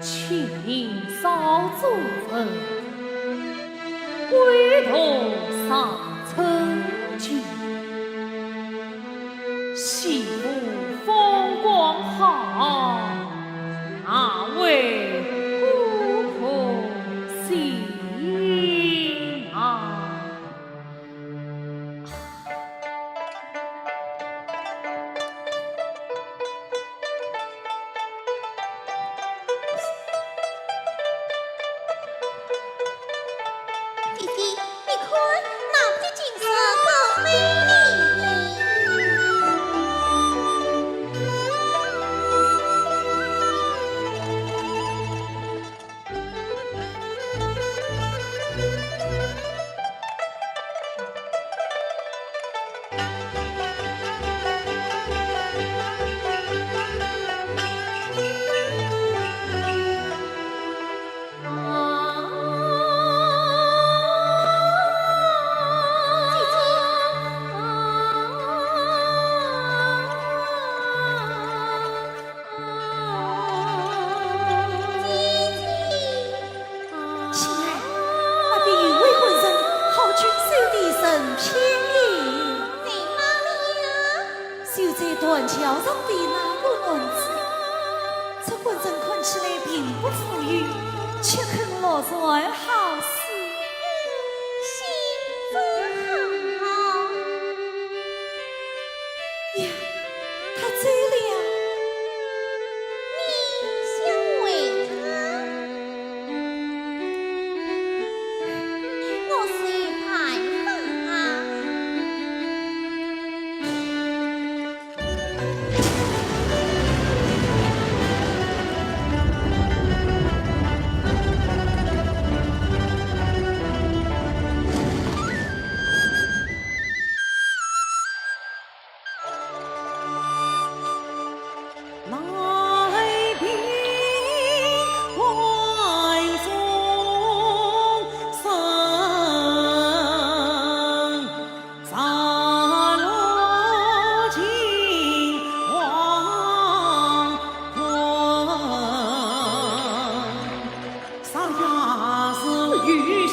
情少祖坟，归途上曾经。媳妇风光好，哪为孤苦心啊？弟弟，你看，那的景色够美丽。断桥上的那个男子，这官人看起来并不富裕，却肯落在好事，心真好。呀，他走了，你想为他？我虽害怕啊。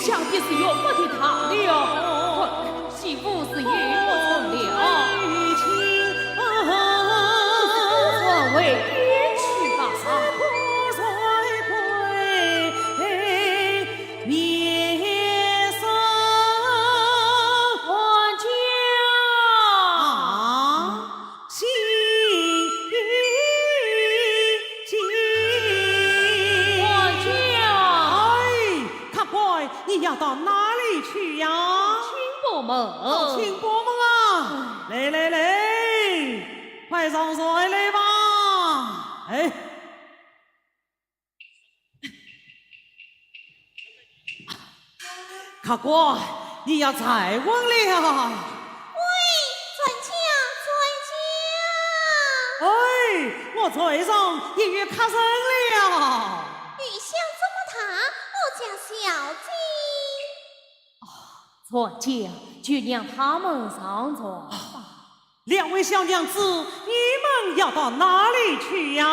想必是岳父的他了，媳妇是岳不成了，我为爹去吧。你要到哪里去呀？清伯门，清伯门啊！来来来，快上水来吧！哎，客官，你要再问了。喂，专家，哎，我嘴上也越卡声了。玉香怎么他？我家小姐。船家就让他们上船吧。两位小娘子，你们要到哪里去呀？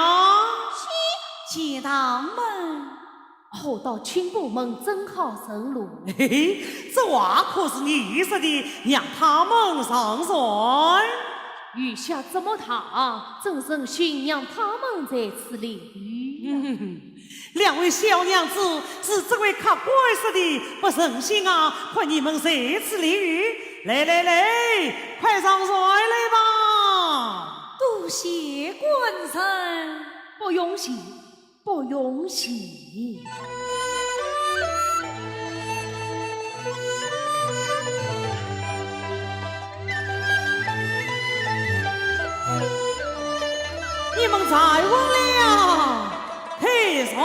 去大门。我到清伯门正好顺路。嘿嘿，这话可是你说的，让他们上船。余下怎么他？正是寻让他们在此淋雨。两位小娘子是这位客官说的，不省心啊！换你们在此淋雨，来来来，快上水来吧！多谢官人，不用谢，不用谢。再问了，退赛喽。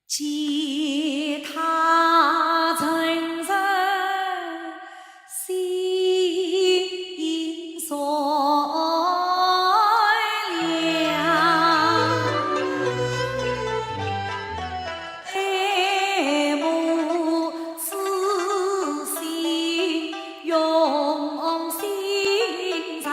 吉他成人心碎了，黑幕痴心用心肠。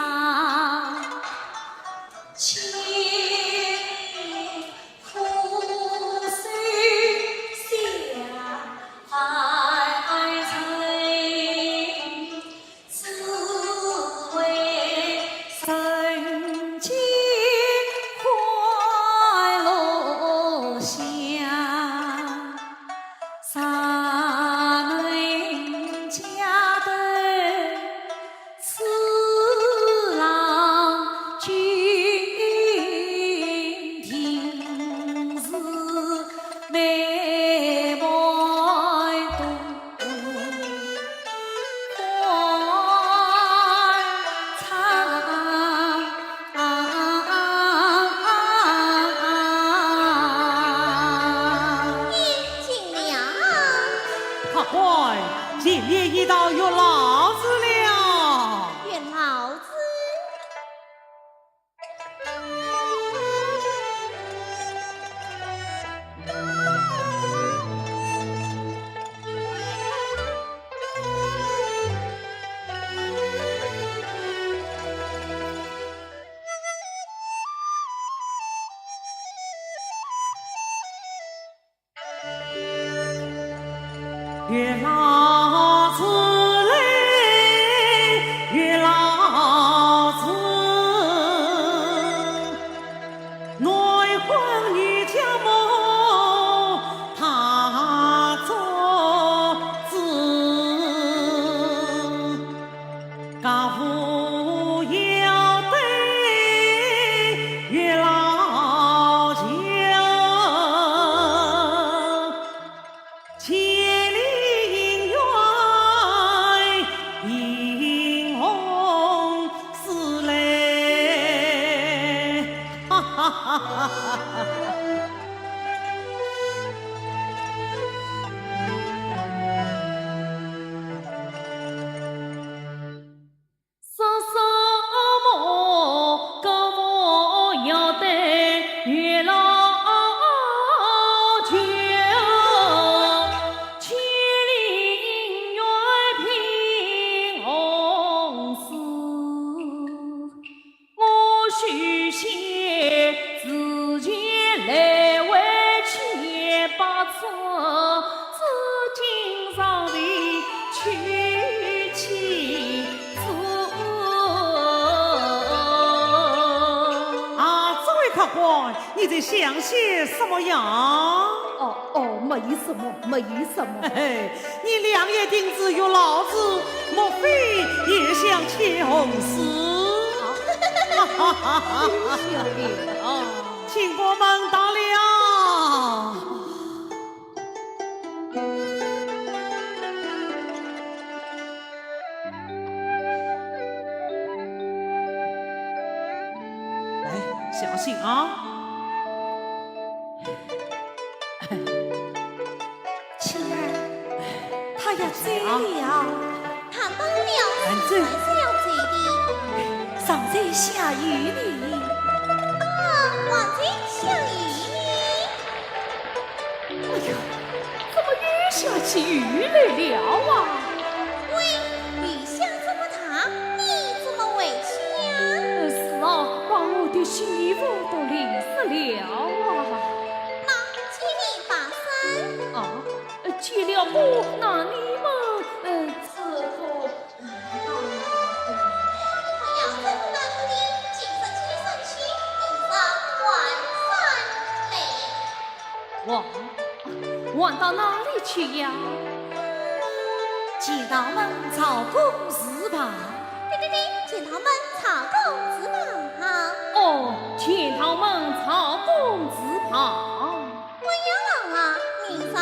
今夜一到有老子了，愿老子愿老子累，愿老子内婚女家母，他做子，家父要对，愿老舅。你在想些什么呀？没什么，没什么。嘿嘿，你两眼盯子有老子，莫非也想求死？请伯们到了。来，小心啊！青儿，他要醉了，他当了还是要醉的。尚在下雨里。还在下雨里。哎呀，怎么雨下去是玉来了啊！喂，玉香这么大，你怎么回去呀？是啊，把我的媳妇都淋死了啊！那请你把身。啊，结了婚，那你们伺候。要怎么的？今日七生气，明日万山累。往到哪里去呀？见到门曹公寺旁。对，见他们曹公子旁。哦，见他们曹公子旁。我要郎啊，明日早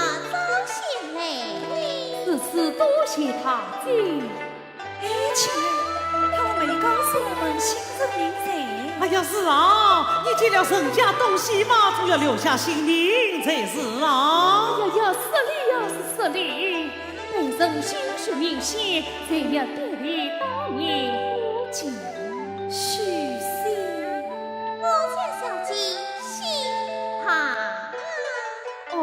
些来。此事多谢他姐。哎，亲儿，他没告诉我们姓甚名谁。哎呀，是啊，你结了人家东西嘛，总要留下姓名才是啊。呀，失礼。本人心绪明显，才要典礼当年夫妻许仙。我家小姐姓庞。哦，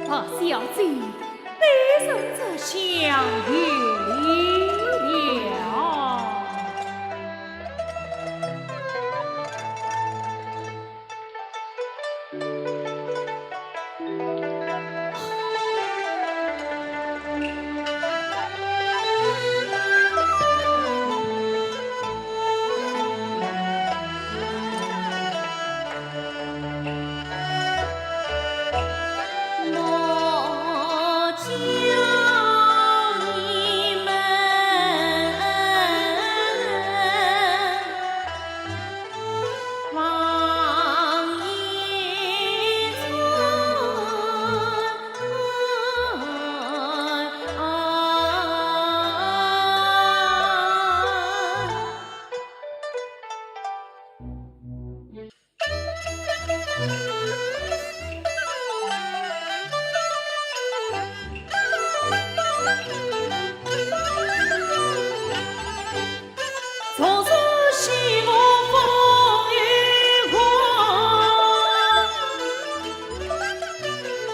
大小姐，本人则相有礼了。从此西我风雨狂，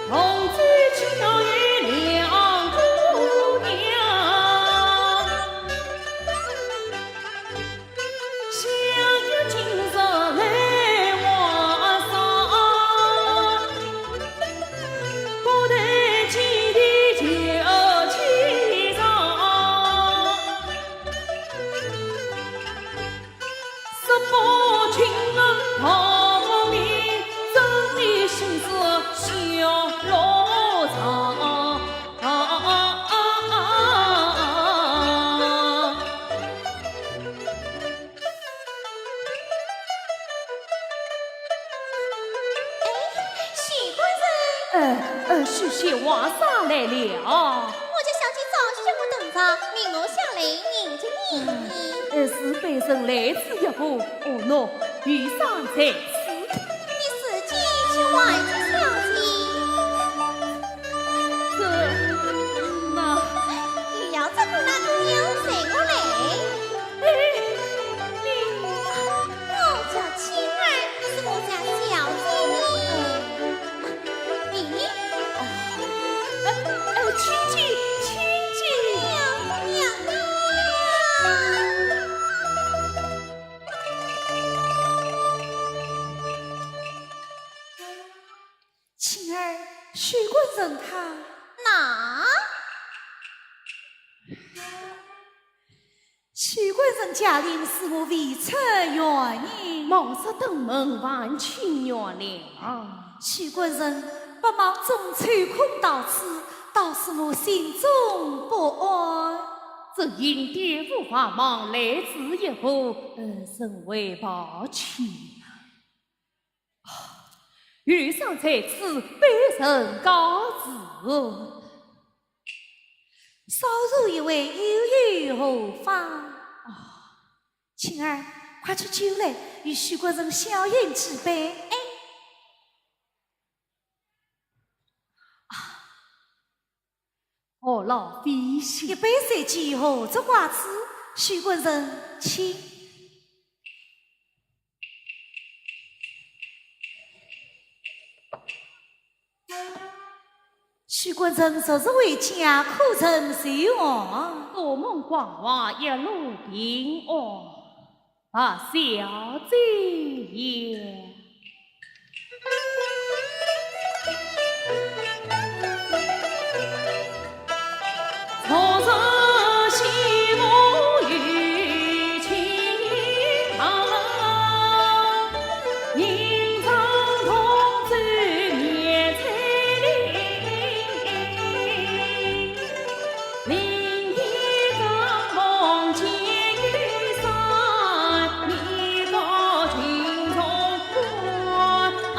同居秋雨两姑娘，想有今日来华山，不得见的旧情长。十八情人讨名，真的心思小罗场。许官人，许仙皇上来了。我家小姐早就叫我等着，明我下来迎着你。是本身来此一步，哦喏，遇上在此。你自己去外家小姐。那你要怎么那姑娘随我来？我叫青儿，是我家小姐你。亲戚。娘。亲儿，许官人他那许官人家令是我未出原因，冒失登门，万请原谅。许官人不忙中抽空到此，倒使我心中不安。这因爹无法忙来此一步，甚为抱歉。遇上在此，本人告辞。稍如一位又有何妨？青儿，快出酒来，与许官人小饮几杯。何劳费心。一杯水几何这话子？许官人，请。们曾说是为家苦成希望，多梦光华一路平安，啊，小姐也。错失西母与情长，隐藏同志灭彩铃，林天刚梦见雨伞，你高群中观。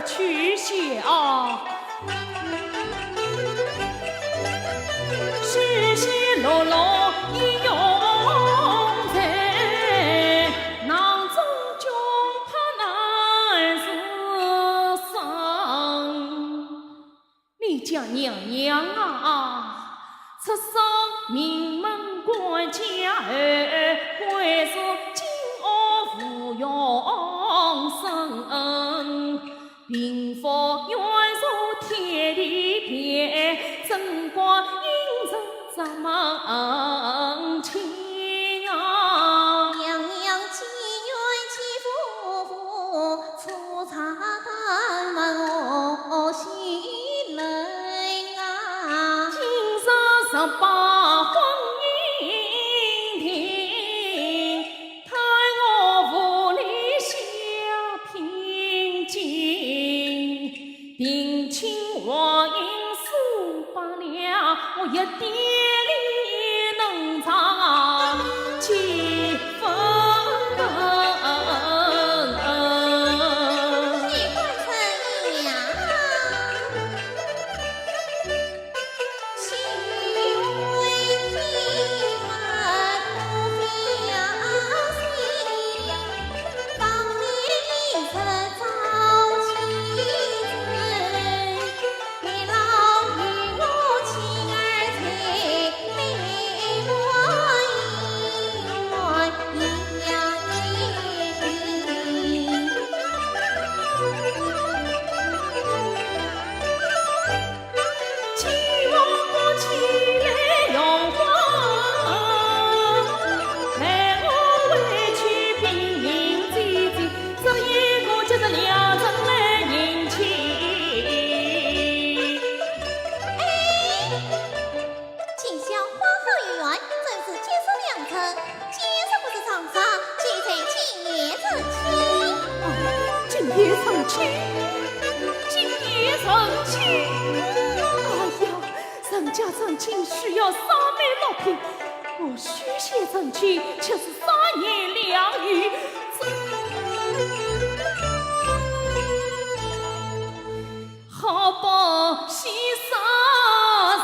去向，稀稀落落一永在，囊中穷怕难是生。你家娘娘啊，出生名门官家儿，贵属金屋富永生，贫富悬殊天地别，贞观应承咱们亲啊。娘娘祈愿其夫妇出茶我心内啊。今生18婚姻庭，叹我无力下平静。定亲我应数罢了，我一点力能长几分。喜欢成娘，心为你们不表心，当年一生早妻子，你老与我妻儿才美我一样期望我起来用光，待我回去平民济济，这一个就是两人来迎亲。今宵花好月圆，正是结束良辰。今日不是长沙，岂在今夜成亲？今夜成亲，今夜成亲。哎呀，人家成亲需要3媒6聘，我虚写成亲却是3言2语。好报喜杀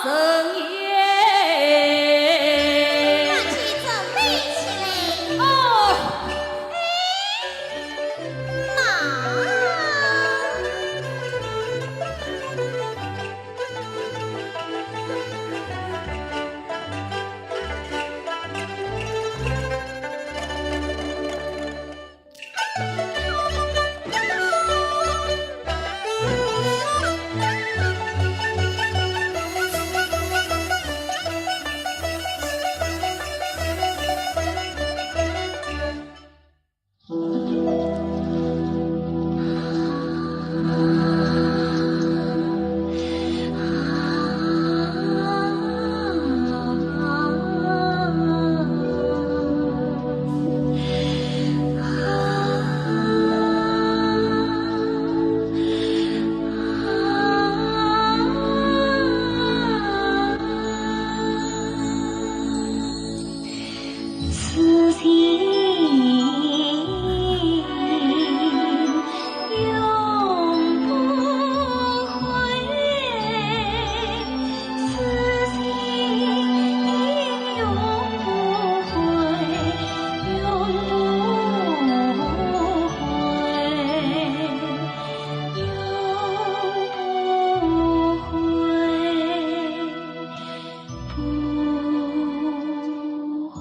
人言。那去准备起来。哦，此情永不回，此情永不回，永不回，永不回，不回。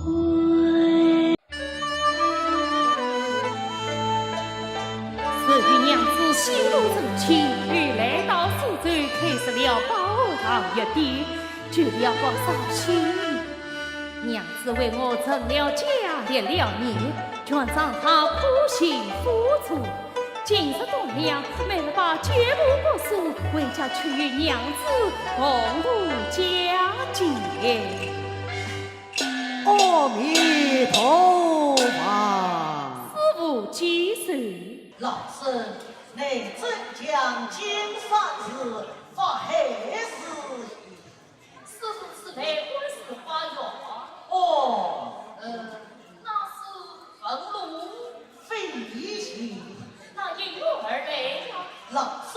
至于娘子心路正气，与来到苏州开设了宝堂一典，就要报绍兴。娘子为我成了家立了业，全仗她苦心付出。今日大娘没了把全部国事回家去与娘子共度佳节。阿弥陀佛。师父几岁？老僧，内正将金山寺发黑事矣。师父此辈婚事花容。哦，那是俸禄。非喜。那因我而来呀。老僧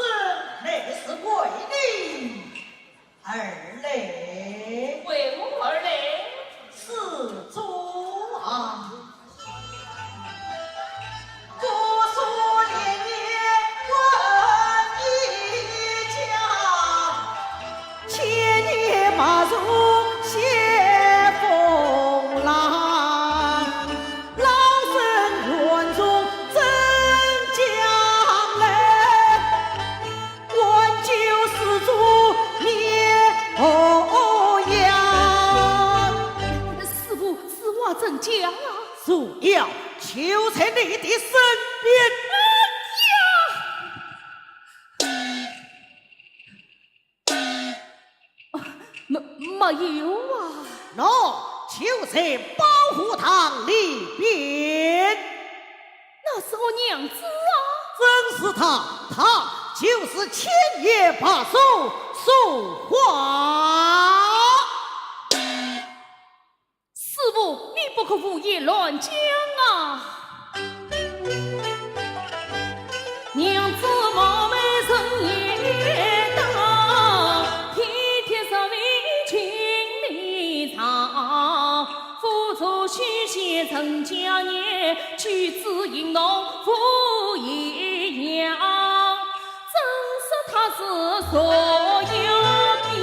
马怎讲啊？速要求在你的身边。没有啊。喏，就在保护堂里边。那是我娘子啊。正是他就是千爷把手说话。师傅，你不可胡言乱讲啊！娘子貌美人也大，天天上为情理长，付出许仙成家业，举止应浓不一样，真是他是所有变。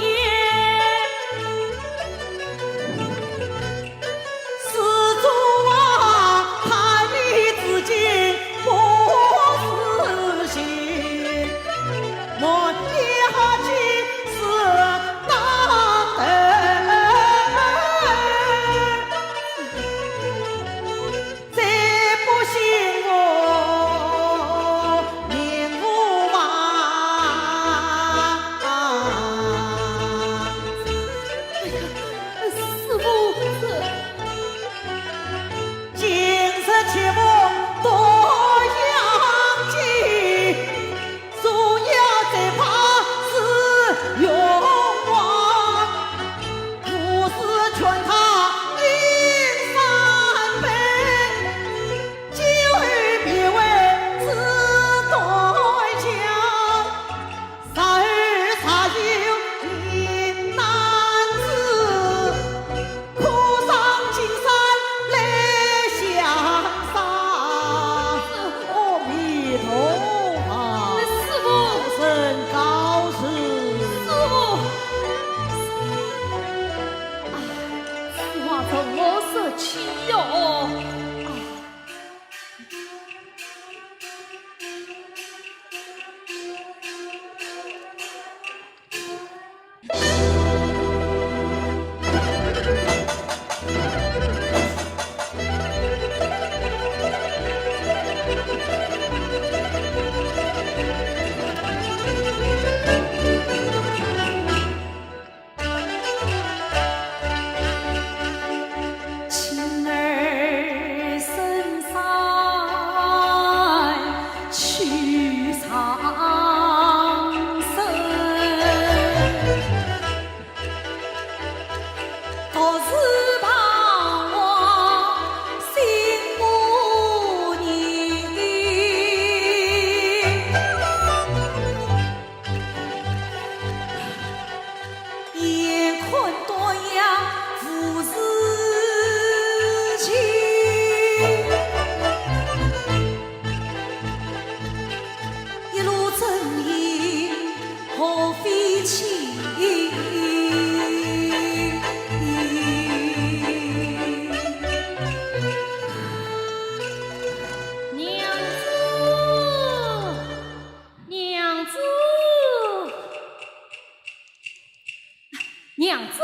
娘子，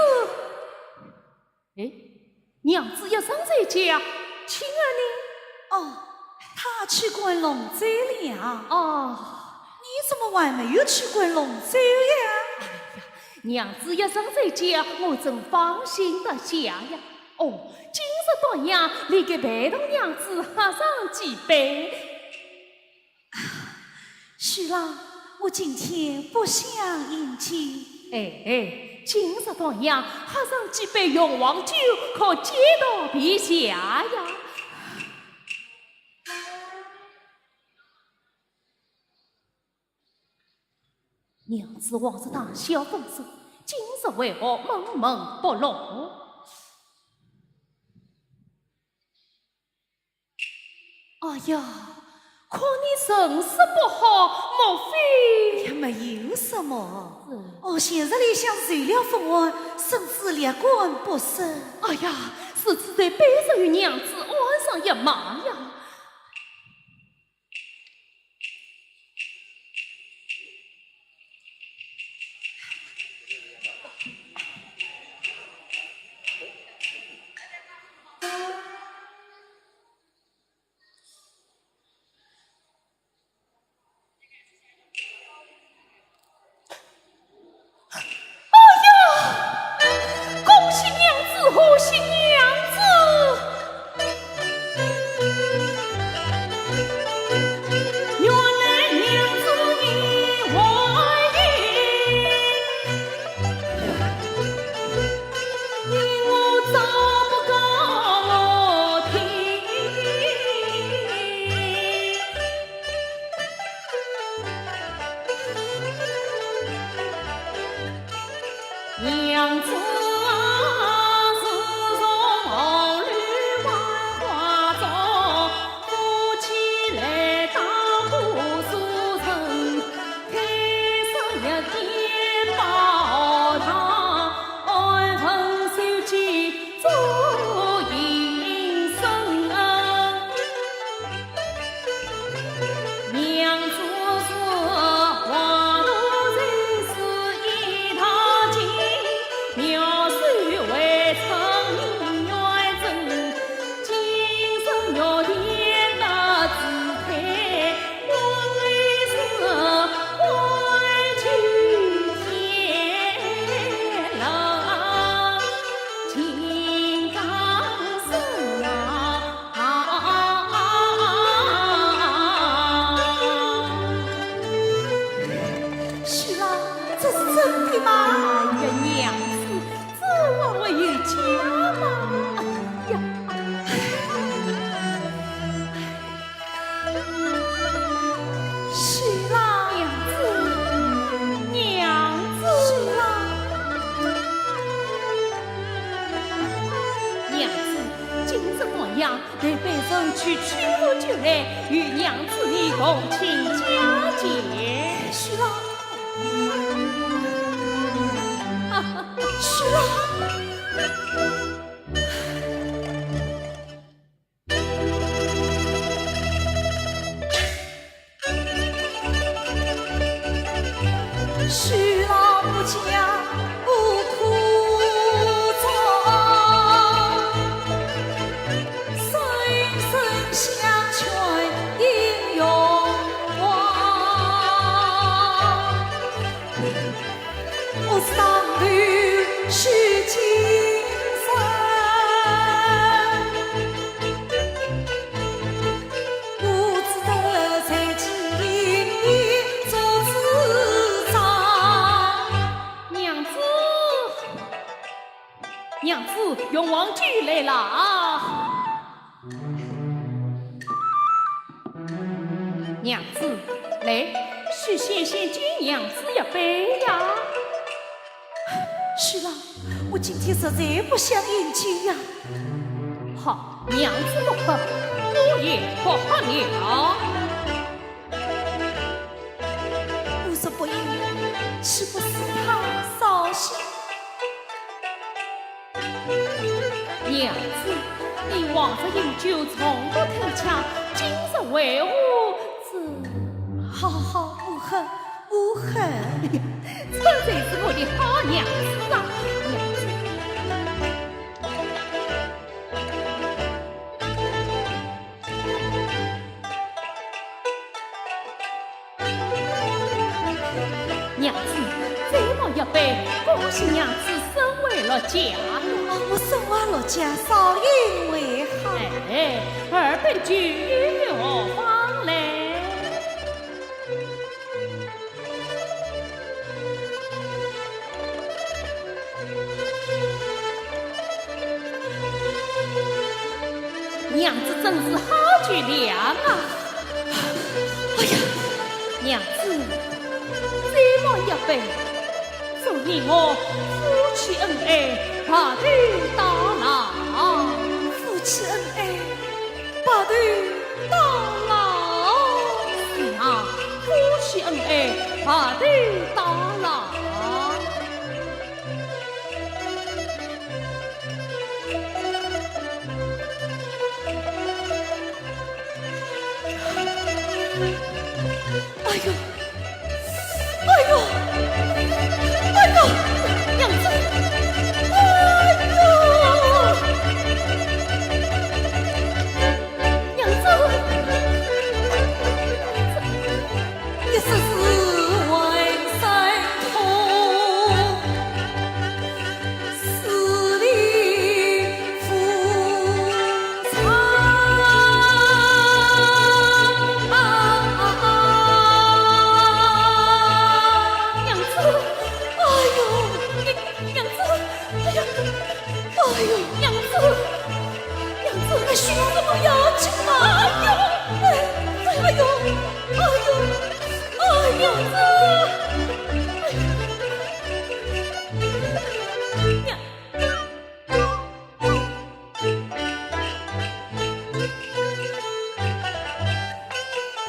哎，娘子要上这家，亲儿呢？哦，他去观龙舟了。哦，你怎么还没有去观龙舟呀？哎呀，娘子要上这家，我真放心的下呀。哦，今日到呀，你给陪同娘子喝上几杯。是啦，我今天不想饮酒。哎，今日到呀，喝上几杯雄黄酒，可接到陛下呀。娘子往日大小丰收，今日为何闷闷不乐？哎呀，可你神色不好，莫非也没有什么。我现日里想受了风寒，甚至立冠不胜。哎呀，是只在背着与娘子晚上一骂呀。样，对本身去屈服就来，与娘子你共庆佳节。徐郎，徐郎。徐老不讲不苦衷，生生相劝英勇王。我上头须谨慎，我只得在记忆里做自长。娘子，永王举来了啊！娘子，来，许先生敬娘子一杯呀！徐郎，我今天实在不想饮酒呀。好，娘子不喝，我也不喝了。我说不饮，岂不使他扫兴？娘子，你往日饮酒从不偷抢，今日为何好好，不喝不喝。这才是我的好娘子啊！娘子，再冒一杯，恭喜娘子生为了家了。我生娃落家，少饮为好。哎，二本酒又何妨嘞？娘子真是好酒量啊！哎呀，娘子，再冒一杯，祝你我夫妻恩爱，白头到老。夫妻恩爱，白头到老。是啊，夫妻恩爱，白头到老。哎呦，哎呦，哎呦，娘子，哎呦，娘子，一时是浑身痛，死里复肠。娘子，哎呦，娘子，哎呦，娘子，娘子，那徐郎怎么要紧嘛？哎呦，哎呦，哎呦，哎呦，娘子。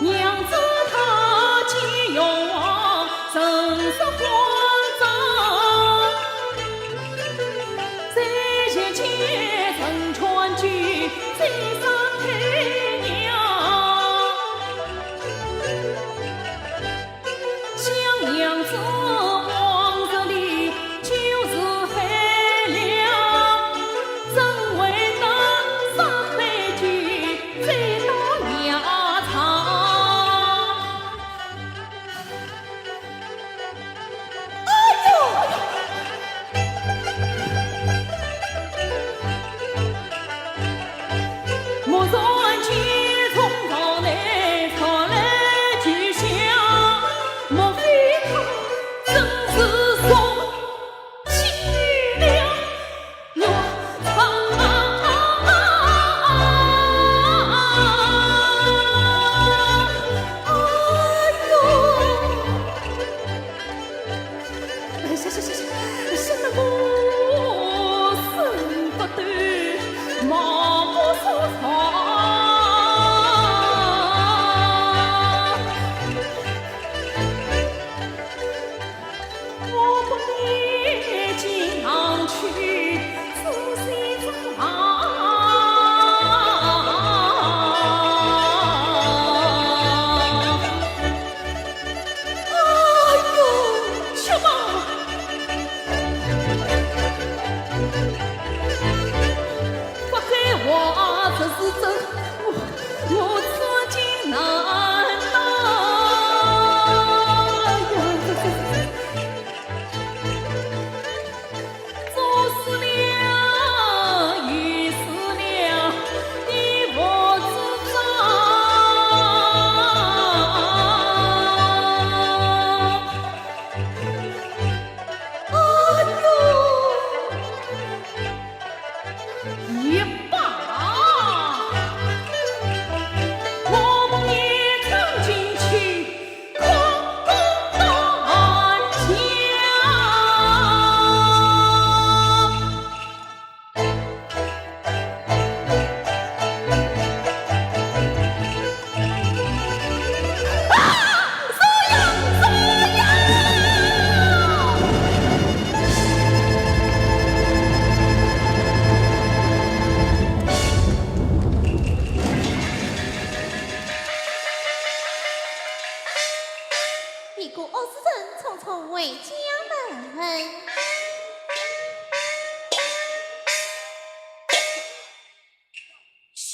娘子她见勇王，神色慌张，在前前陈川剧，再上太娘，将娘子往日里就是海量，怎会能上杯酒，再到nhà场？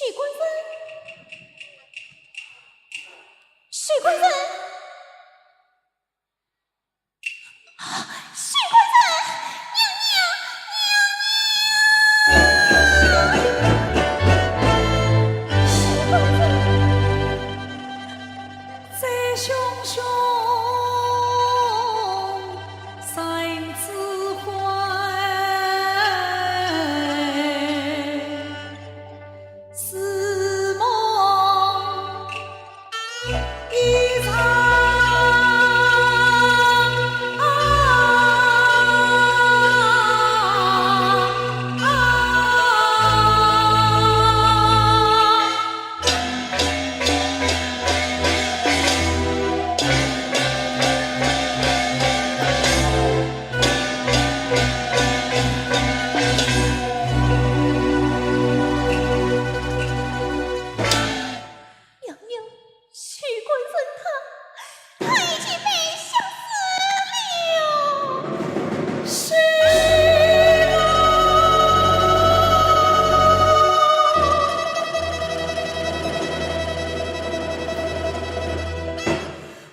许官人，许官人，许官人，再熊熊三字怀，似梦一场。娘娘，许官人他已经被笑死了。是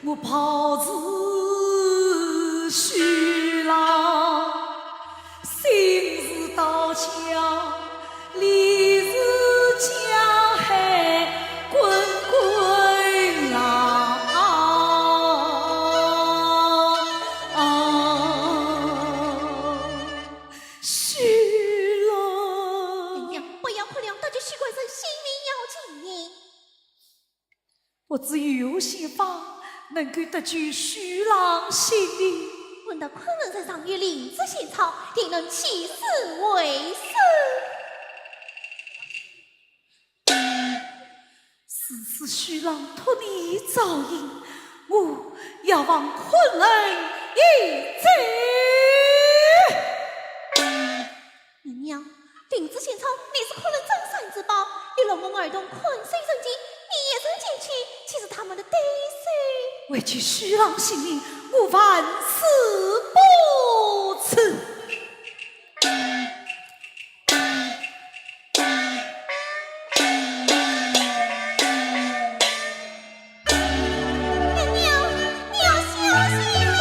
我袍子虚郎，心事刀枪，理是江海滚滚浪。虚郎，娘娘，不要哭了，大家许官人性命要紧呢。我只有些法能够得救虚郎性命。闻到昆仑山上有灵芝仙草，定能起死回生。此次虚郎托你照应，我要往昆仑一走。娘娘，灵芝仙草乃是昆仑镇山之宝，有了我儿童昆水神经，你也曾进去，岂是他们的对手？为救虚郎性命，我万死不辞。娘娘，你要小心了。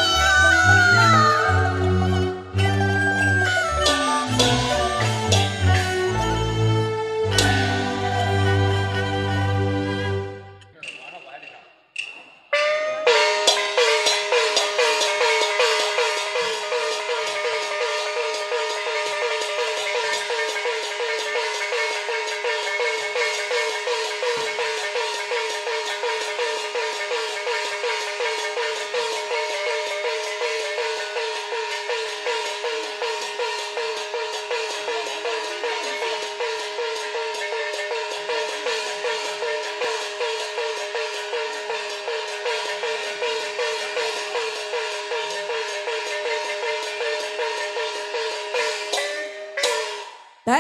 对，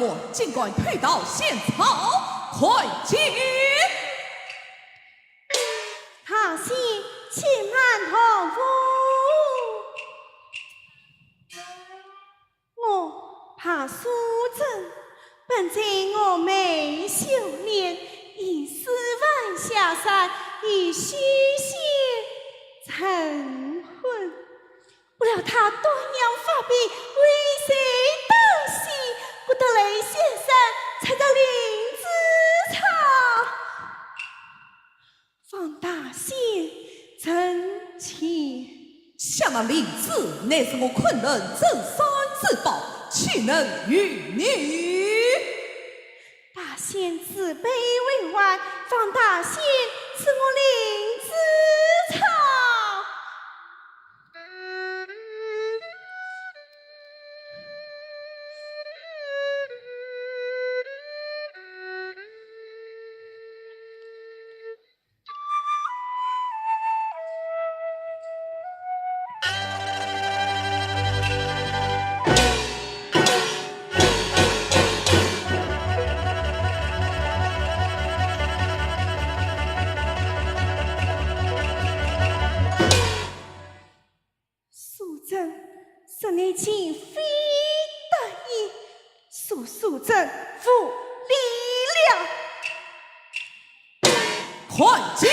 么尽管退到现场，快进！好戏，请慢同夫。我怕苏贞，本在我妹修炼，以4万下山，以虚仙成婚。不料他端阳发鬓，为谁当戏？不得雷先生踩着林子草，方大仙真情。像那林子，乃是我昆仑镇山之宝，岂能与你？大仙自卑为怀，方大仙赐我林子草。你请非得已，素贞负离了。快进！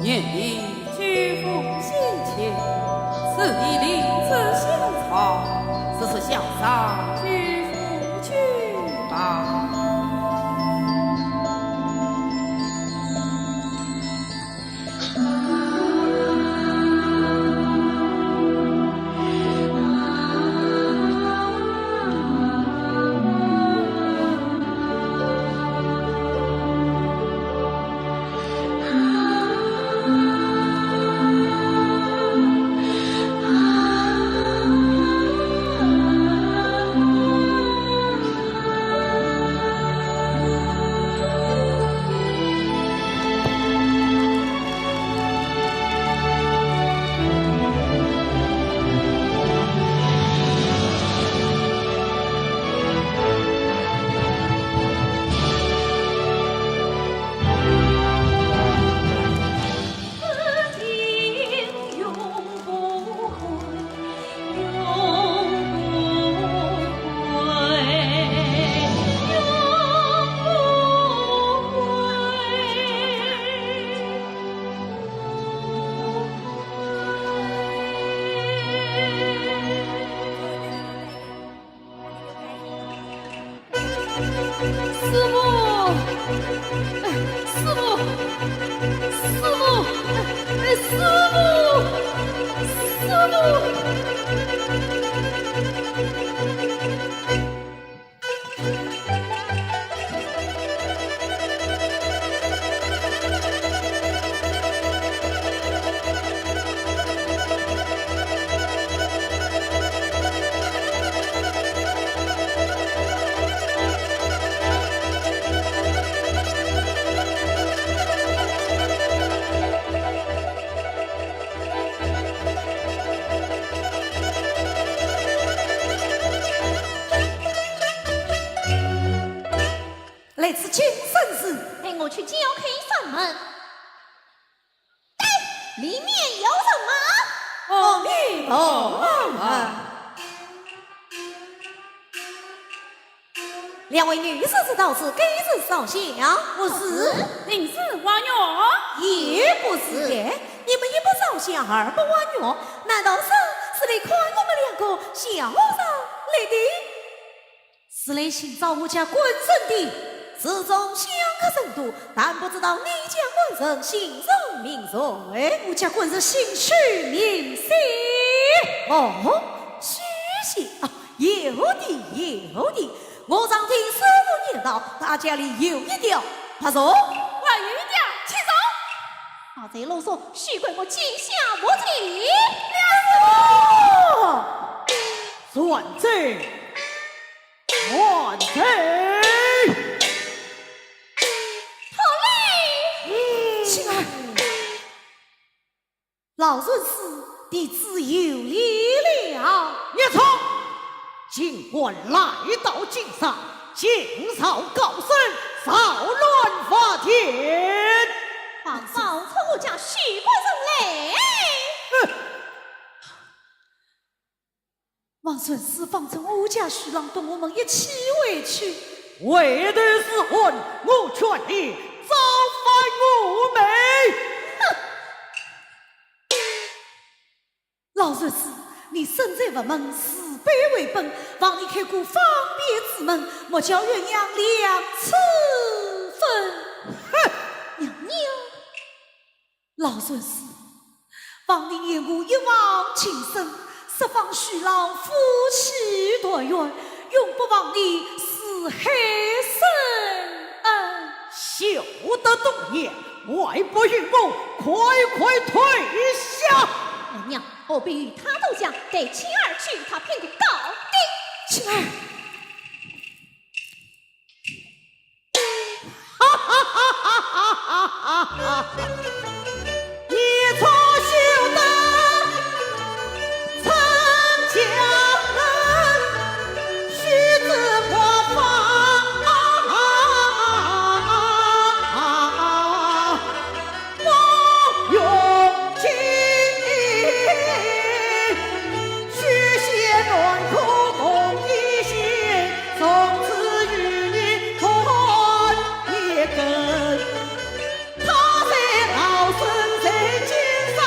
念你举父先前，赐你林子香草，此次向上举父去吧。来此请圣旨。陪我去敲开房门。里面有人吗？阿弥陀佛。两位女士知道是给人烧香，不是？您是王月，也不是的。你们一不烧香，二不玩乐，难道是来看我们两个小上来的？是来寻找我家官人的，此中相克程度，但不知道你家官人姓甚名谁？我家官人姓许名谁？哦，许姓啊，有的。我常听师傅念叨，他家里有一条，他说我有一条，请走。好贼啰嗦，许贵我惊吓我体。算贼，算贼！亲儿，老孙是弟子有礼了。叶聪，尽管来到京上，尽扫高僧，扫乱法庭。放放从我家许官人来。王孙释放从我家许郎同我们一起回去。为的是婚，我劝你造反无美。老孙是你身在佛门，慈悲为本，望你开过方便之门，莫叫鸳鸯两次分。娘娘，老孙是望你言我一往情深，十方许郎夫妻团圆，永不忘你是海深恩。休得动言，外伯允母，快退下！娘娘，我必与他斗将，得亲儿去他骗个到底。亲儿，你错休得参将人，须知国法我用情，须先乱苦共一心，从此与你同一根。他在老孙在金山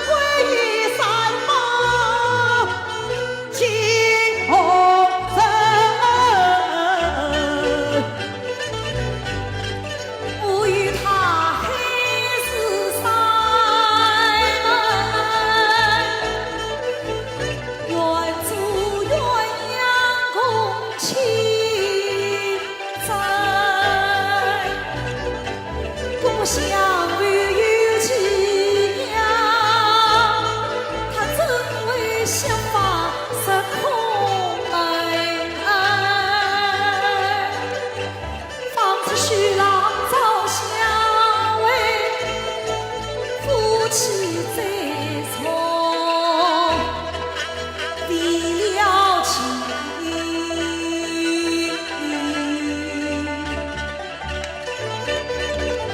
为一山猫，情红深。我与他还是三门，愿主鸳鸯共情在，共相遇有几年，他怎会想法失空来？方知许郎早相为，夫妻在从，离了情。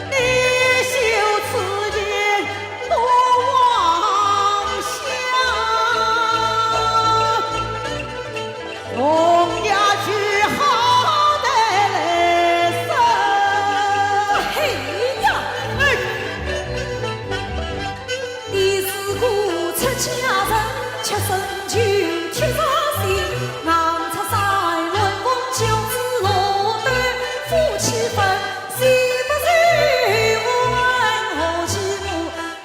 你休此言不妄想，同下去好歹来生。嘿呀！你是故出家人，却身就铁砂心，硬出三轮梦就知落得夫妻分，是不是问何其母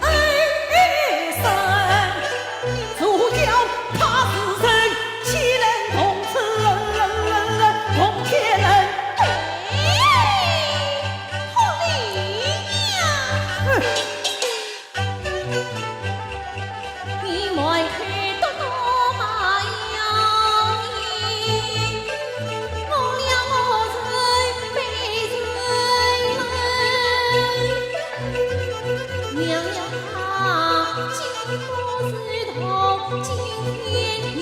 爱深？主教他是人，岂能同此同天人？好李娘，你莫看得多嘛样意，我俩我人被人来，娘娘她金夫石头金天意，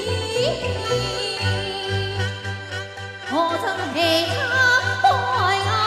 我曾陪她拜啊。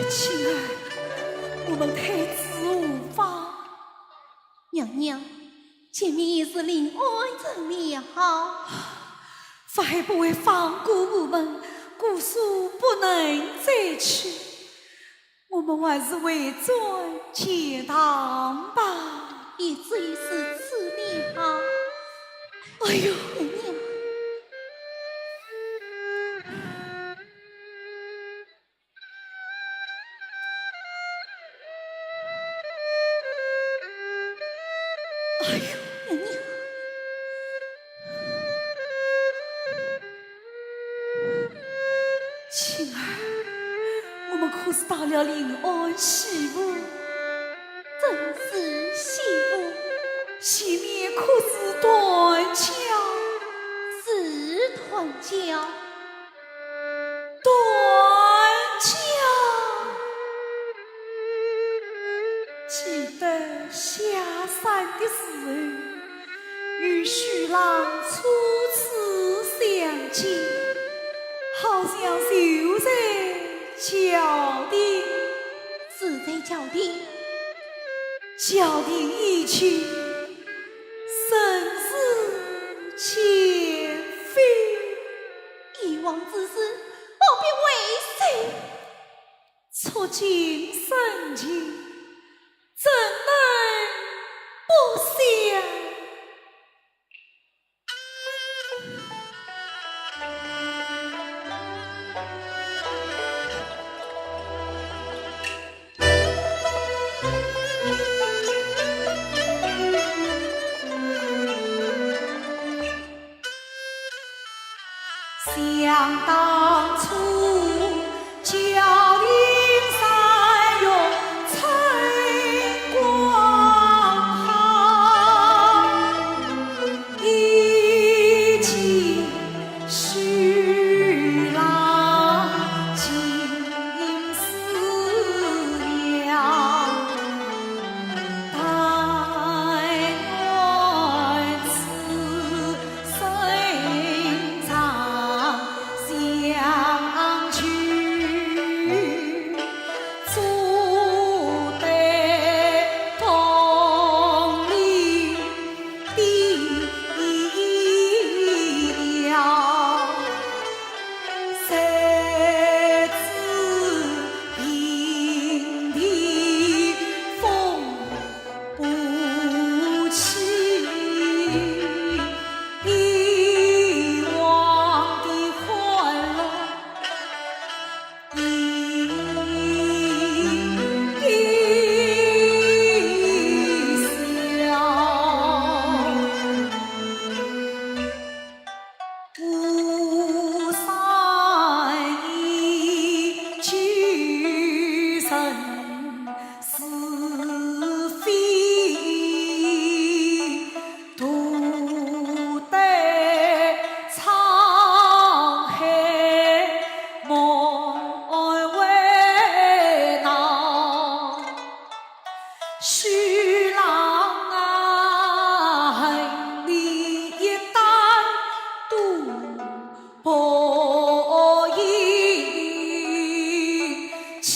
青儿，我们太子无法。娘娘，前面也是临安城了，法海不会放过我们，姑苏不能再去，我们还是回转前堂吧。也最是此理好。哎呦，娘娘，哎呦，娘娘，青儿，我们可是打了临安媳妇，真是媳妇，前面可是断桥，是团教。断桥。记得下山的时候，与徐郎初次相见，好像就在桥顶。是在脚底，桥顶一去，生死前非。以往之事，我便为谁？触景生情，怎能不想？想当初，桥顶三月春光好，一起徐郎情思了，待我此生长相去，足得同里地了。谁知平地风不起，以往的欢乐一地消。巫山一去生是非，独得沧海莫为恼。徐郎啊，你一旦渡破衣，情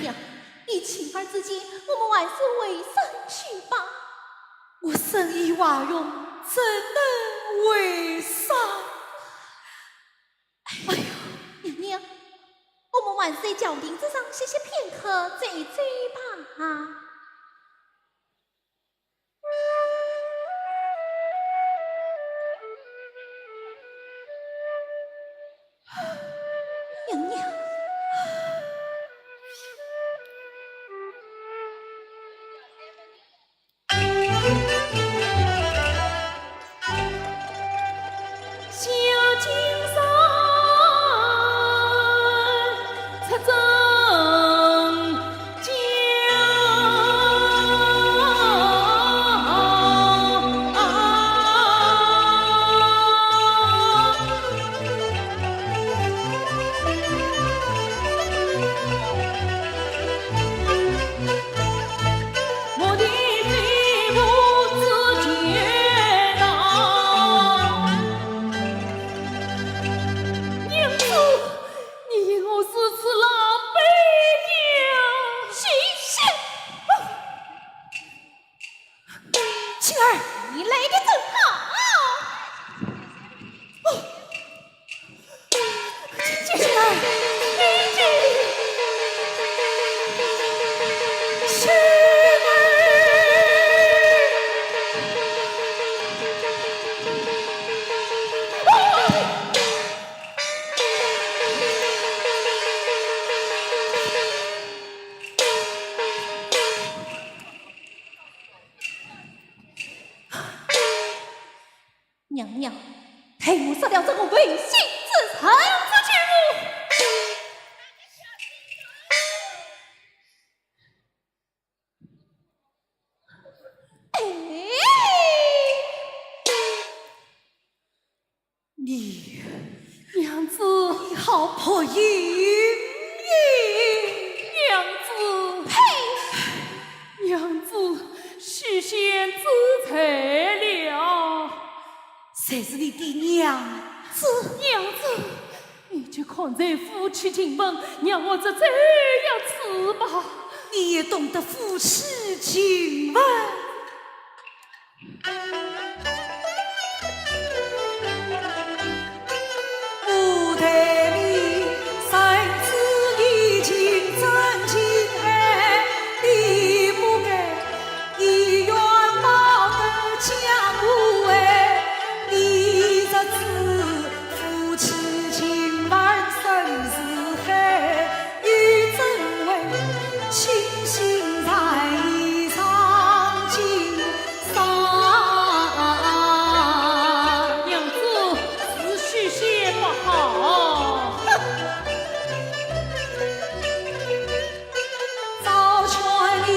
娘，以情儿之间，我们还是为生去吧。我生意瓦用，怎能为善？哎呦，娘娘，我们还是在脚凳子上歇歇片刻，再追吧。娘娘，小金山出征江。我的肺部自觉到，娘子，你因我如此狼狈呀！许仙，晴儿，你来的正好。晴儿，晴娘娘，黑母杀了这个违心之臣，出去路。你娘子，好破音娘子，呸！娘子，许仙自裁了。谁是你的娘子？娘子，你就看在夫妻情分，让我这罪一次吧。你也懂得夫妻情分。舞台里三子已经真情爱，你不该一愿报得家务哎，你这次夫妻情万生是海，与真为倾心在一场情伤。娘子，是许仙不好。早劝你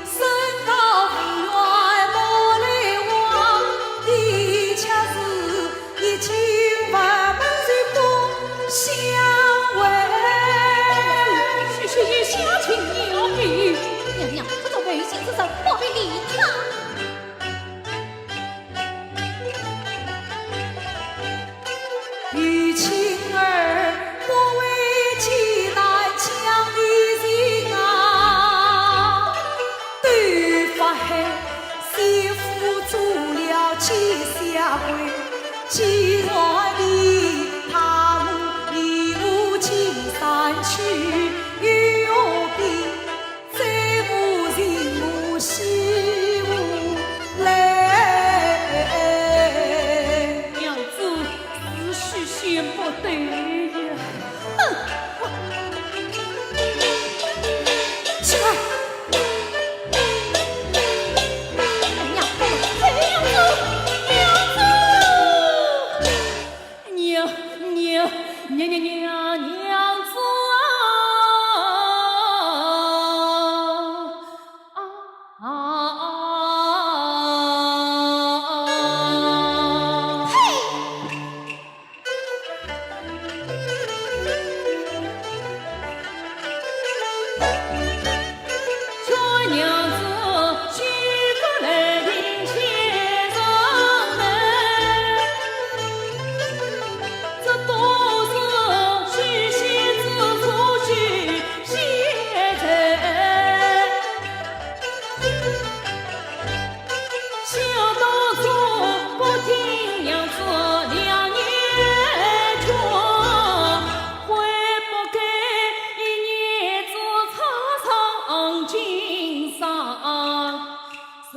身高不远莫来往，你却是一情万般随不相违。许仙也下情要比。娘娘，这种违心之臣，何必理他？与情儿莫为期待强的心啊，对法海先付出了七下跪，既然你他无义无情散去，又必再无情无惜无泪。娘子，是许仙不对呀。晴儿，娘娘，娘子，娘子。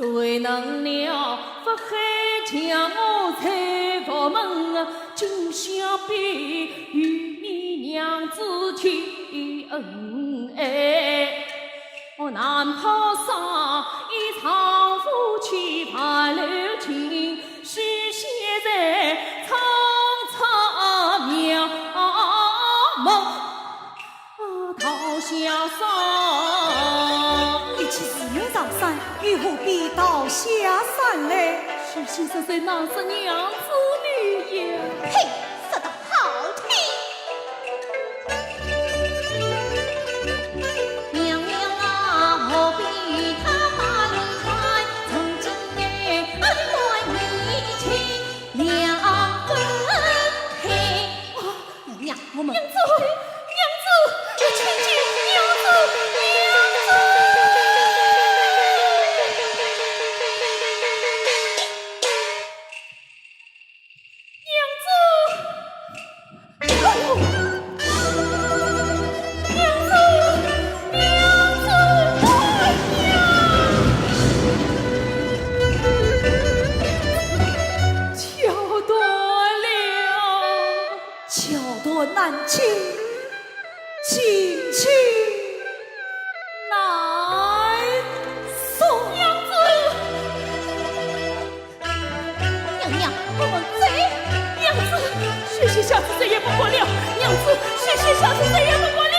谁能了法海将我猜佛门，今宵必与你娘子结恩爱。我难抛上一场夫妻盼留情，是现在苍苍渺茫。陶下山，与其自愿上山，又何必到下山呢？是先生谁那是娘子女也？嘿，说得好听。娘娘啊，何必他把你传？从今夜恩爱你情两分开。娘，我们娘子，娘子，请进，娘子，娘子。难请，请去来送娘子，娘娘，我们走。娘子，许下次再也不过了。娘子，许下次再也不过了。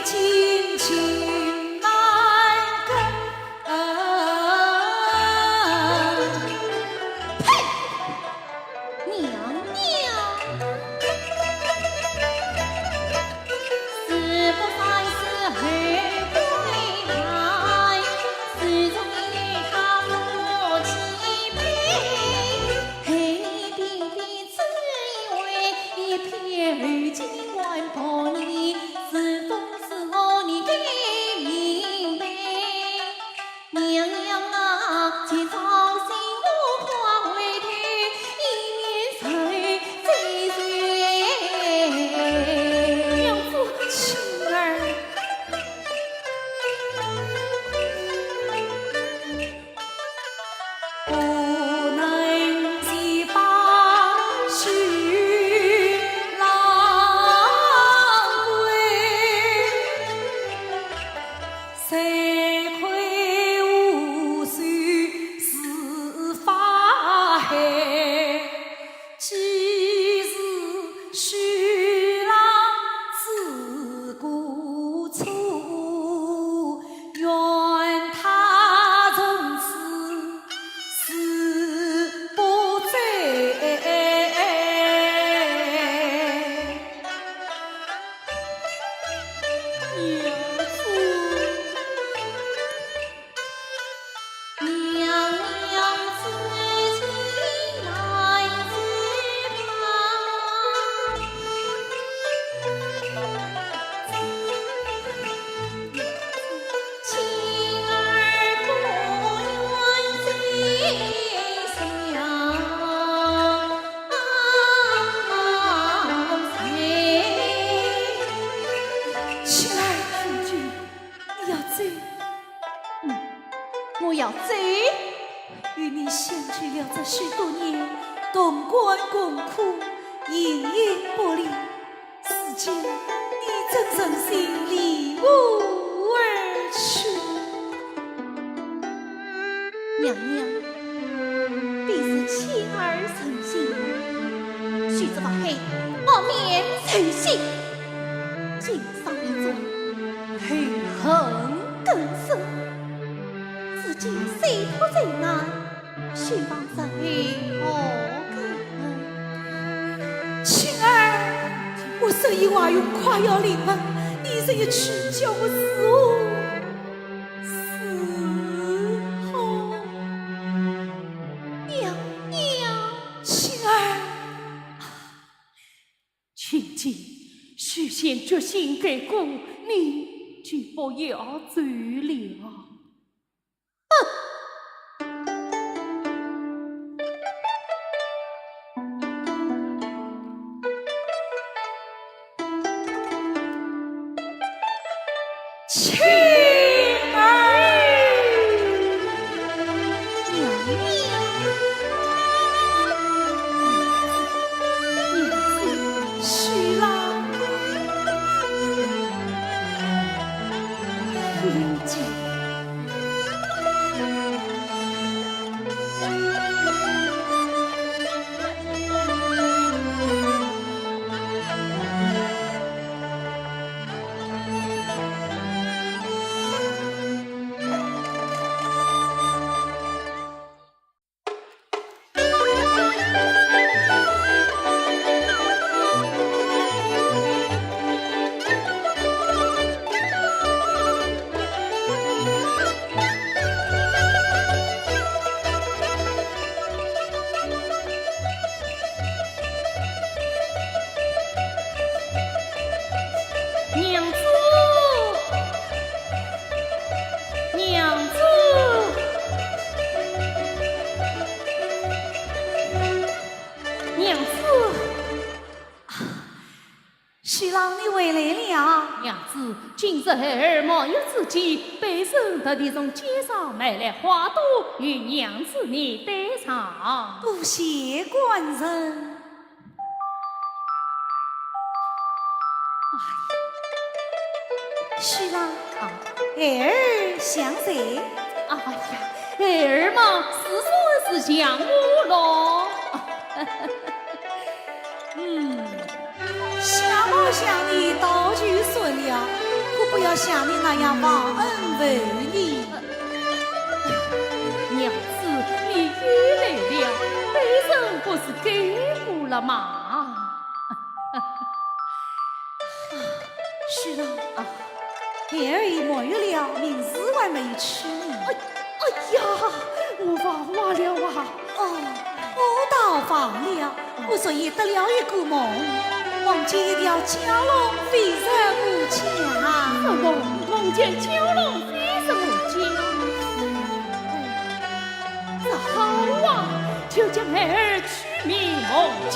亲情难我要走，与你相聚了这许多年，同甘共苦，营营不离。如今你真忍心离我而去。娘娘，必是妻儿成心，许这把黑，我免随行。今上一尊，黑恨更深。自己谁苦谁难，须望神明何更？青儿，我手一话用快要临门，你这一去叫我死后。娘娘，青儿，请进，许仙决心改过，你就不要走了。青儿，徐郎，林姐，娘子，娘子，娘子，徐郎你回来了。娘子，今日孩儿忙有之际，背身特地从街上买来花朵与娘子你戴上。多谢官人。徐郎，孩儿相随。哎呀，孩儿嘛，是说是像我咯。想不想你道具顺了，可不要像你那样忘恩负义。娘子，你又来了，背身不是给过了吗？徐郎，孩儿已沐浴了，明日还没有去呢。哎呀，我忘了啊！我倒忘了，我昨夜得了一个梦，梦见一条蛟龙飞上我家。梦见蛟龙飞上我家，那好啊，就将孩儿取名梦蛟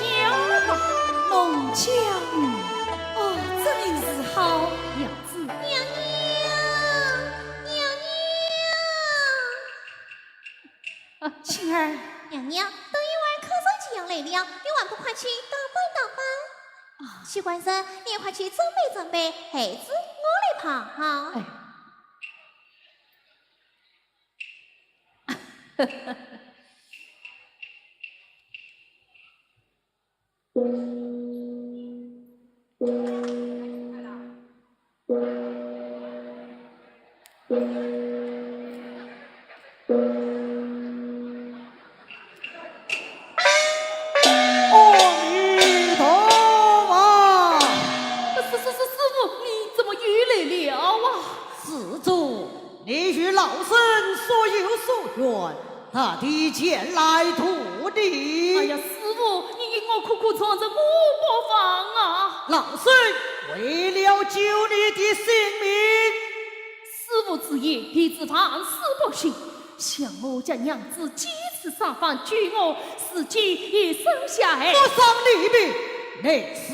吧。梦蛟，这名字好。娘子，娘青儿，娘娘，等一会儿客人就要来了，你还不快去打扮？徐官人，你也快去准备准备，孩子我来跑。师傅，你怎么又来了？主，你与老僧所有所愿，他的前来徒弟。哎呀，师傅，你因我苦苦闯着我不放啊！老僧为了救你的性命，师傅之言，弟子凡事不行。像我家娘子几次上访拒我，自己也生下孩。不伤你命，你时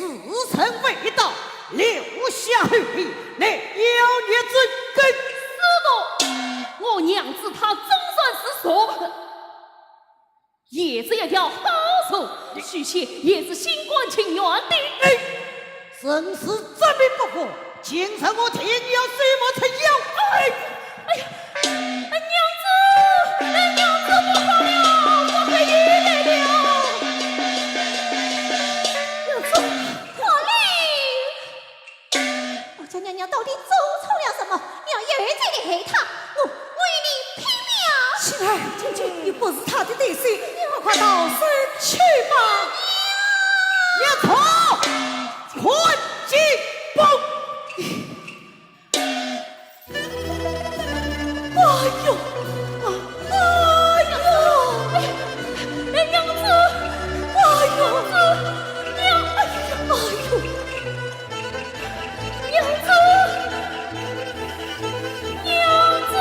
辰未到，留下余力，你妖孽怎根？师傅，我娘子她总算是说，也是一条好手，许仙也是心甘情愿的。生死证明不过，今晨我天要什么成妖？哎呀，娘子，娘子不好了，我快晕来了。娘子，华丽，我家娘娘到底做错了什么？你要一而再的害她，我为你拼命！心儿，姐姐，你不是她的对手，你快到身去吧。娘错，快进步！哎呦！娘子，哎呦！娘，哎呦，娘子，娘子，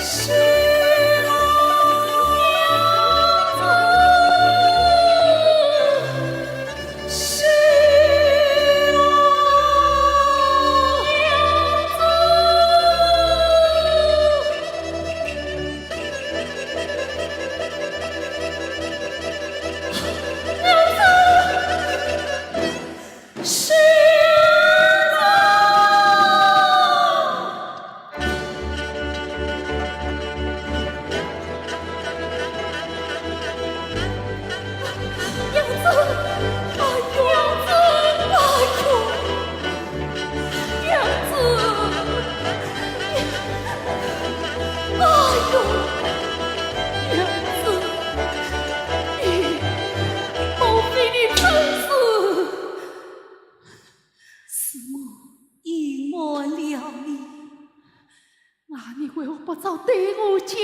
是啊，娘子，是啊，娘子。是娘子，哎呦，娘子，哎呦，娘子，莫非你真是？是我隐瞒了你，那你为何不早对我讲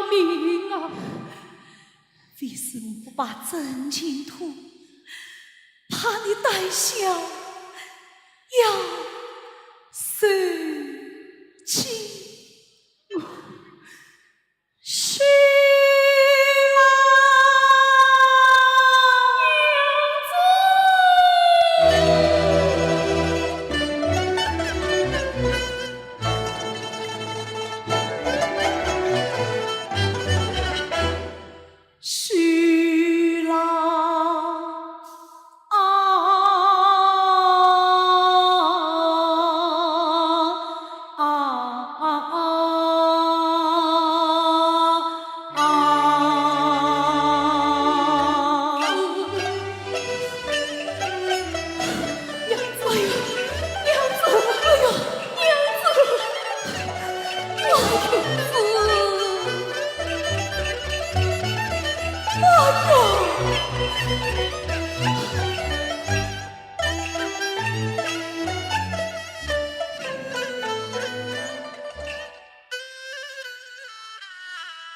明啊？为什么不把真情吐？怕你胆小，要受气。是是啦，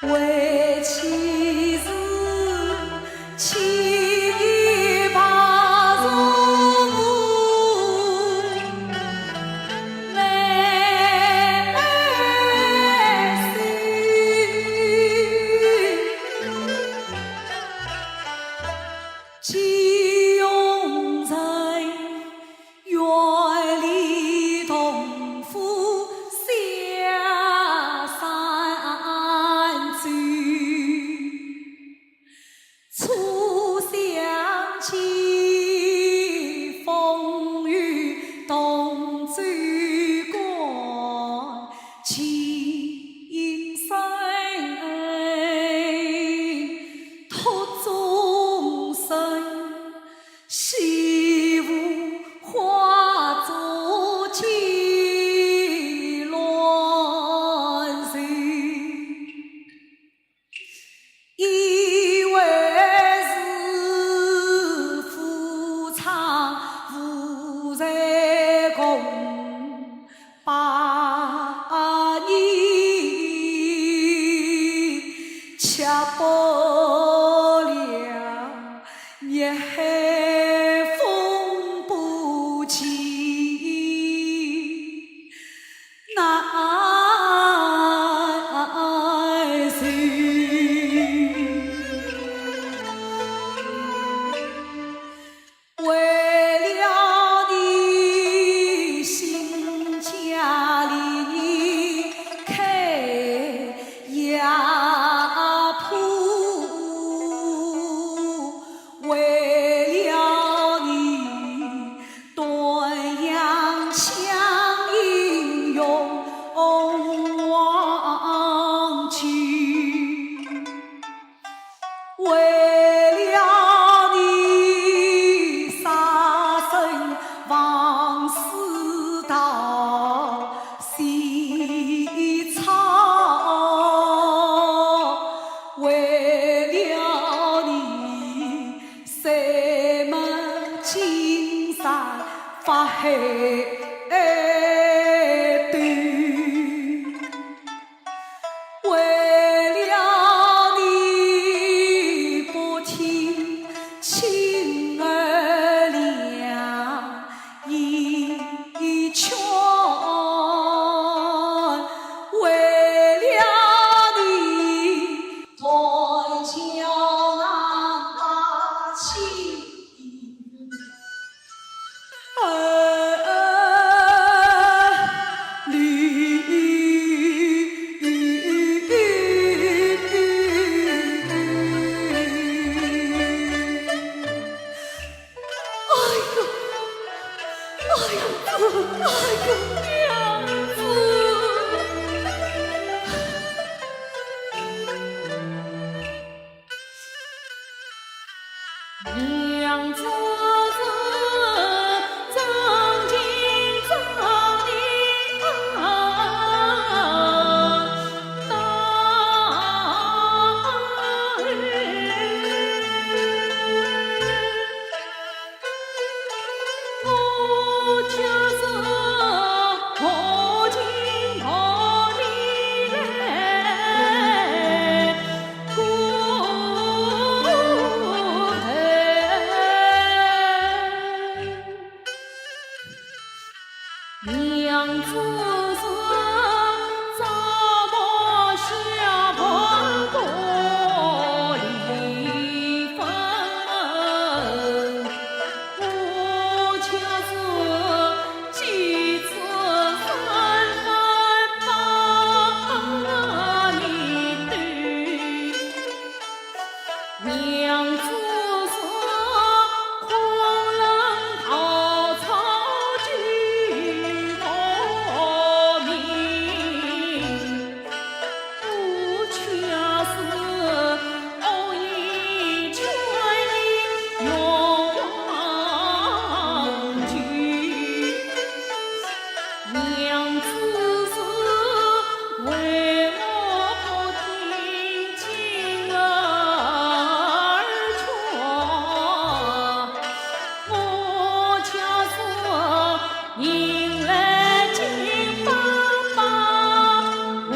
为妻子情义把如来心，既永在园里同赴下山去。对，为了你不听亲儿俩一劝，为了你断桥难把情儿绿。娘子是曾经曾的大人，我就是我今我的来过娘子是怎么下判过离分？我却是几次三番把你对，娘子是狂人逃草举我命，我却是偶一劝你莫忘记，娘子是为我不听亲儿劝，我却是迎来金爸爸忘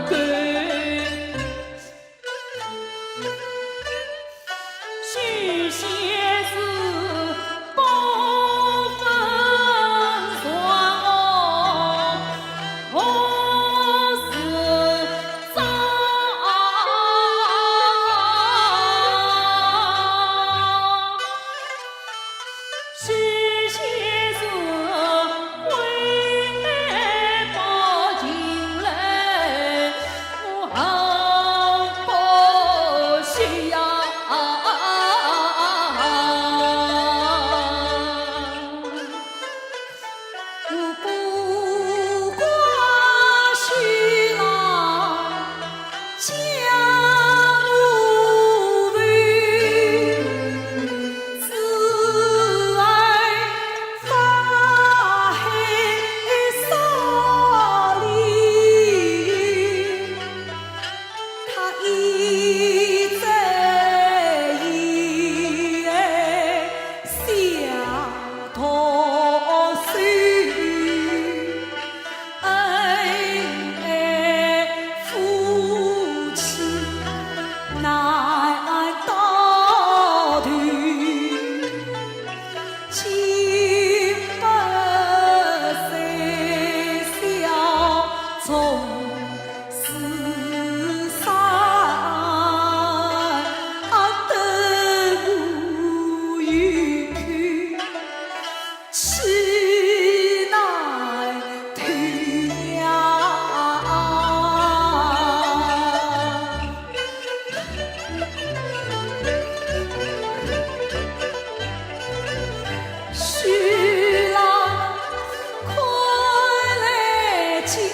根。许仙是不分算我是早。许仙是为报情来，我好不惜呀！我不管徐郎江无味，自爱发黑少林，他一在一下头水，夫妻难到头，情不随小从四山登无余去，气难退呀！徐郎，快来请示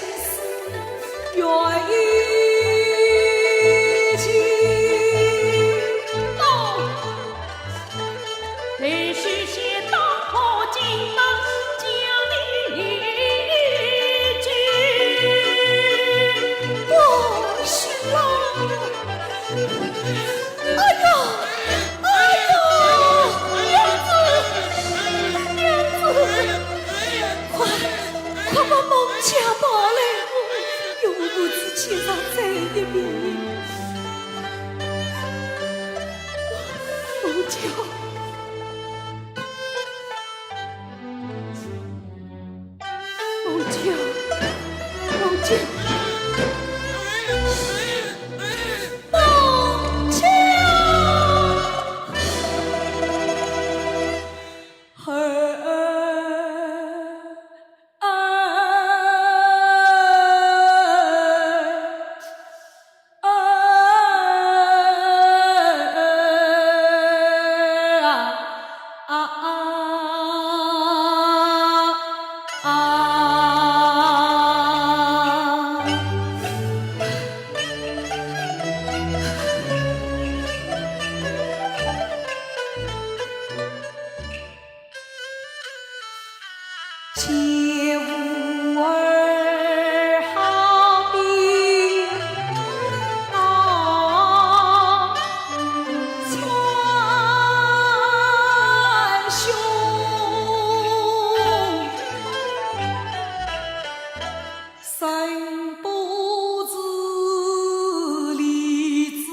愿意情。必须先当好金榜讲一句，我徐郎，哎呦，哎呦，呀！见吾儿好比那川兄，生不知离子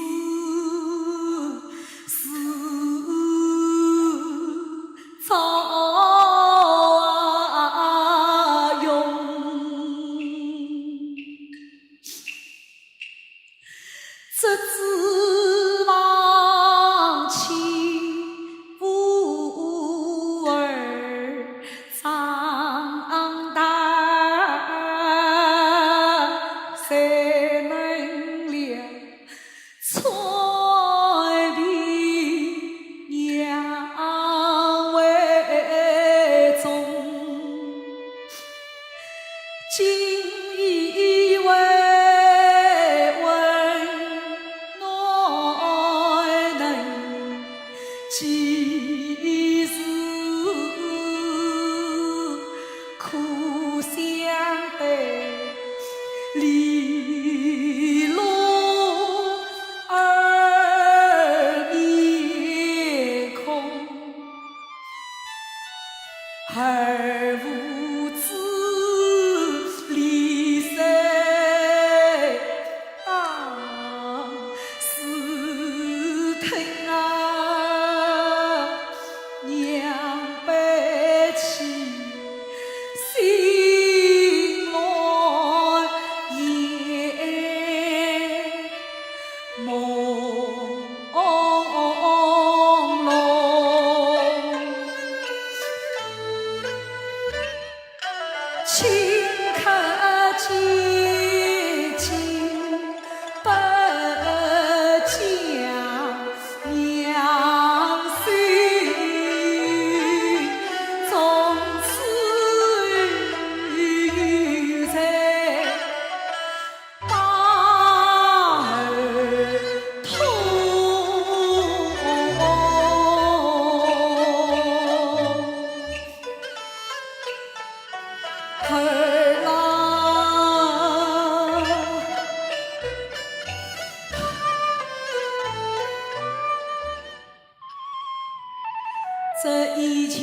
是朝永，这指望亲吾儿长大，谁能了彩比娘为重，今以为温暖能几时苦相对，离落儿面孔，儿无知离谁当是疼啊，娘悲泣心乱眼朦胧。顷刻间竟不讲娘心，从此在把儿痛。儿郎，这一切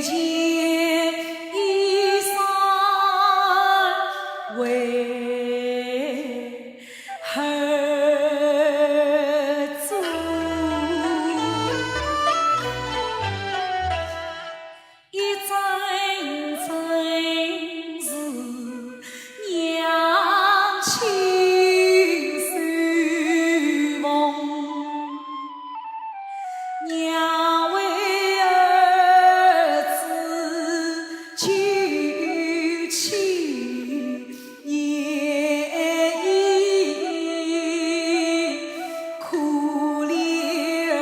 皆衣裳为儿做。一阵阵是娘亲手缝，娘为儿子救亲年意，可怜儿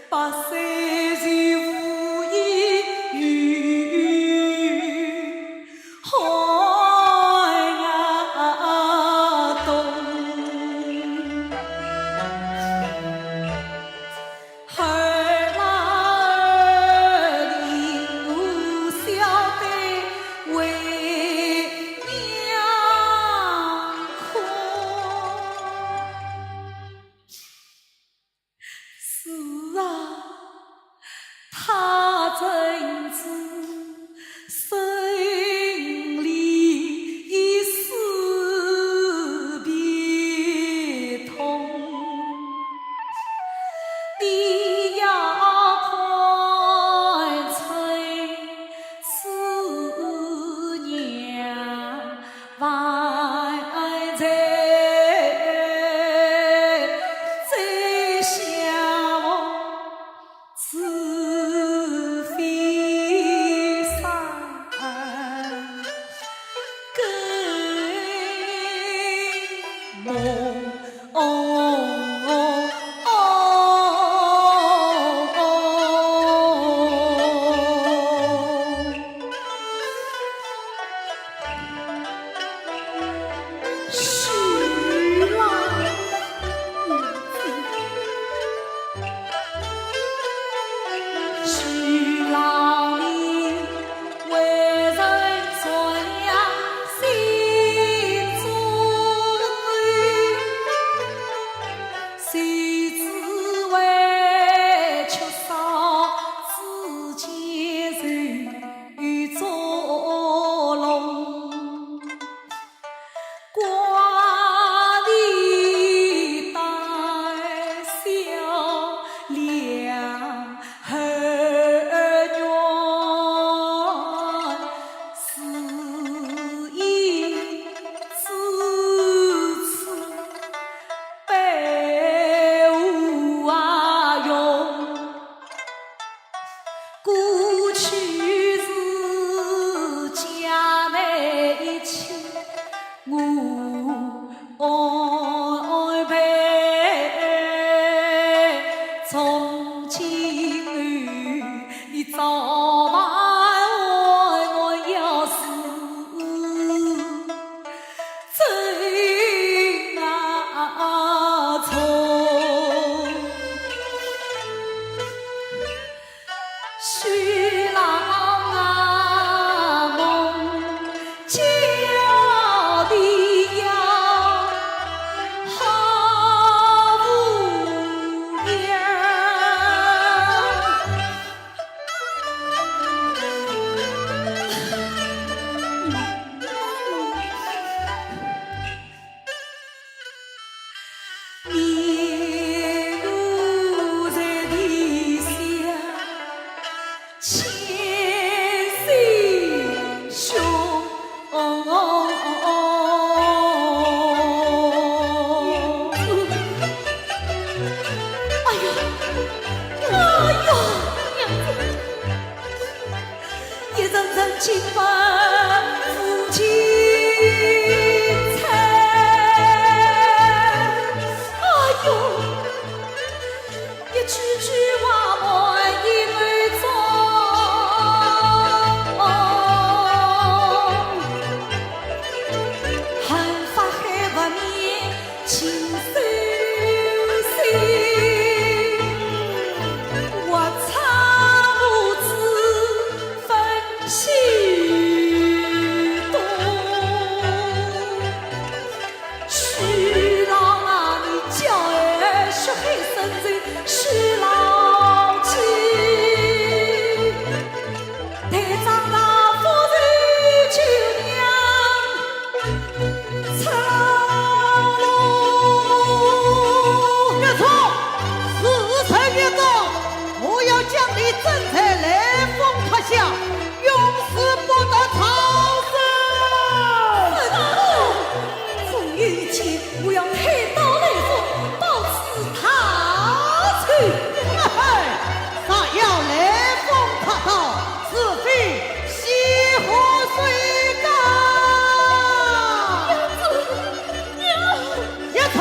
百岁前无依于海东。儿郎因我晓得为娘哭，是啊，他真知心里一丝别痛。你要快催思娘还在，再相思过去是家内亲，我安排。从今后，你早晚我要是走那从。徐郎啊，梦叫的呀，好无言。你路在地下。千岁兄，哎呀，娘子，一阵阵情分夫妻猜，哎呦，一句句话满意儿中。情深深，我差无知分许多。徐郎啊，你叫儿血海深沉，徐老几，太长大夫人就娘操。永世不得超生。风雨前，我要开刀来风，到此踏去。啥要来风踏刀，是非西湖水干。一错。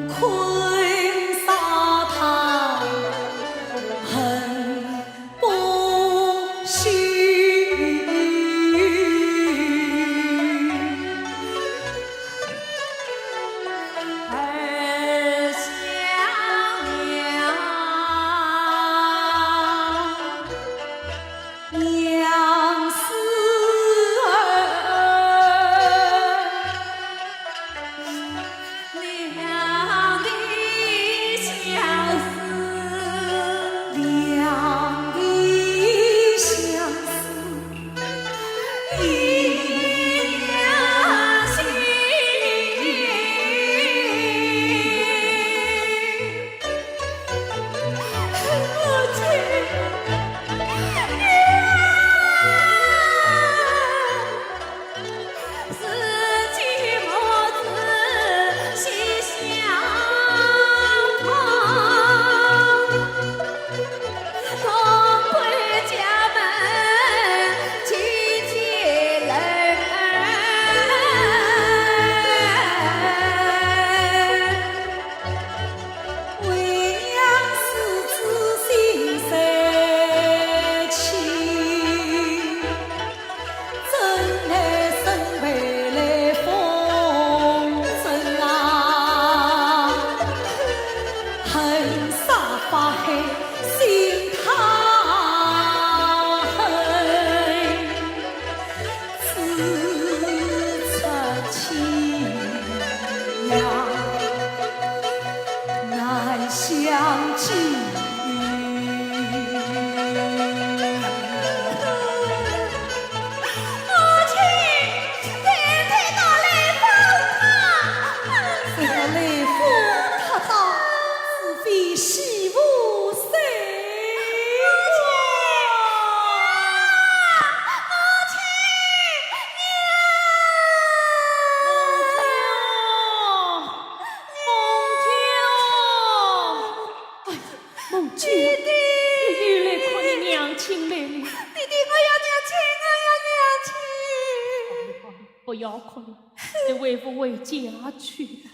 困沙滩，恨不休。儿想娘，娘思娘的相思，娘的相思，一两心。母亲，四季母子心相通，同归家门亲亲人儿，为娘四子心三情，真来生回来风尘啊，恨杀发海心他恨，此出亲呀难相见。母亲，天天到雷锋他，这个雷锋他到是非媳妇谁？孟秋，你来看你娘亲来了。弟弟，我要娘亲，我要娘亲。不要哭了，你为父回家去了。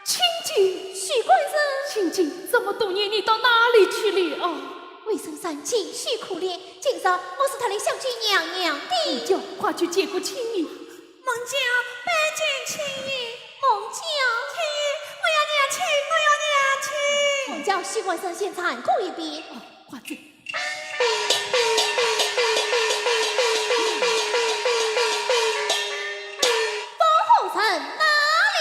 亲戚，许官人，亲戚，这么多年你到哪里去了啊？魏先生情绪可怜，今日我是他的小侄娘娘的。叫快去接过亲姨。孟娇，拜见亲姨。孟娇，亲姨，我要娘亲，我要娘亲。孟娇，许官人先参过一遍。快走。封后城哪里？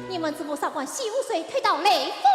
你们怎么少管西湖水推到雷锋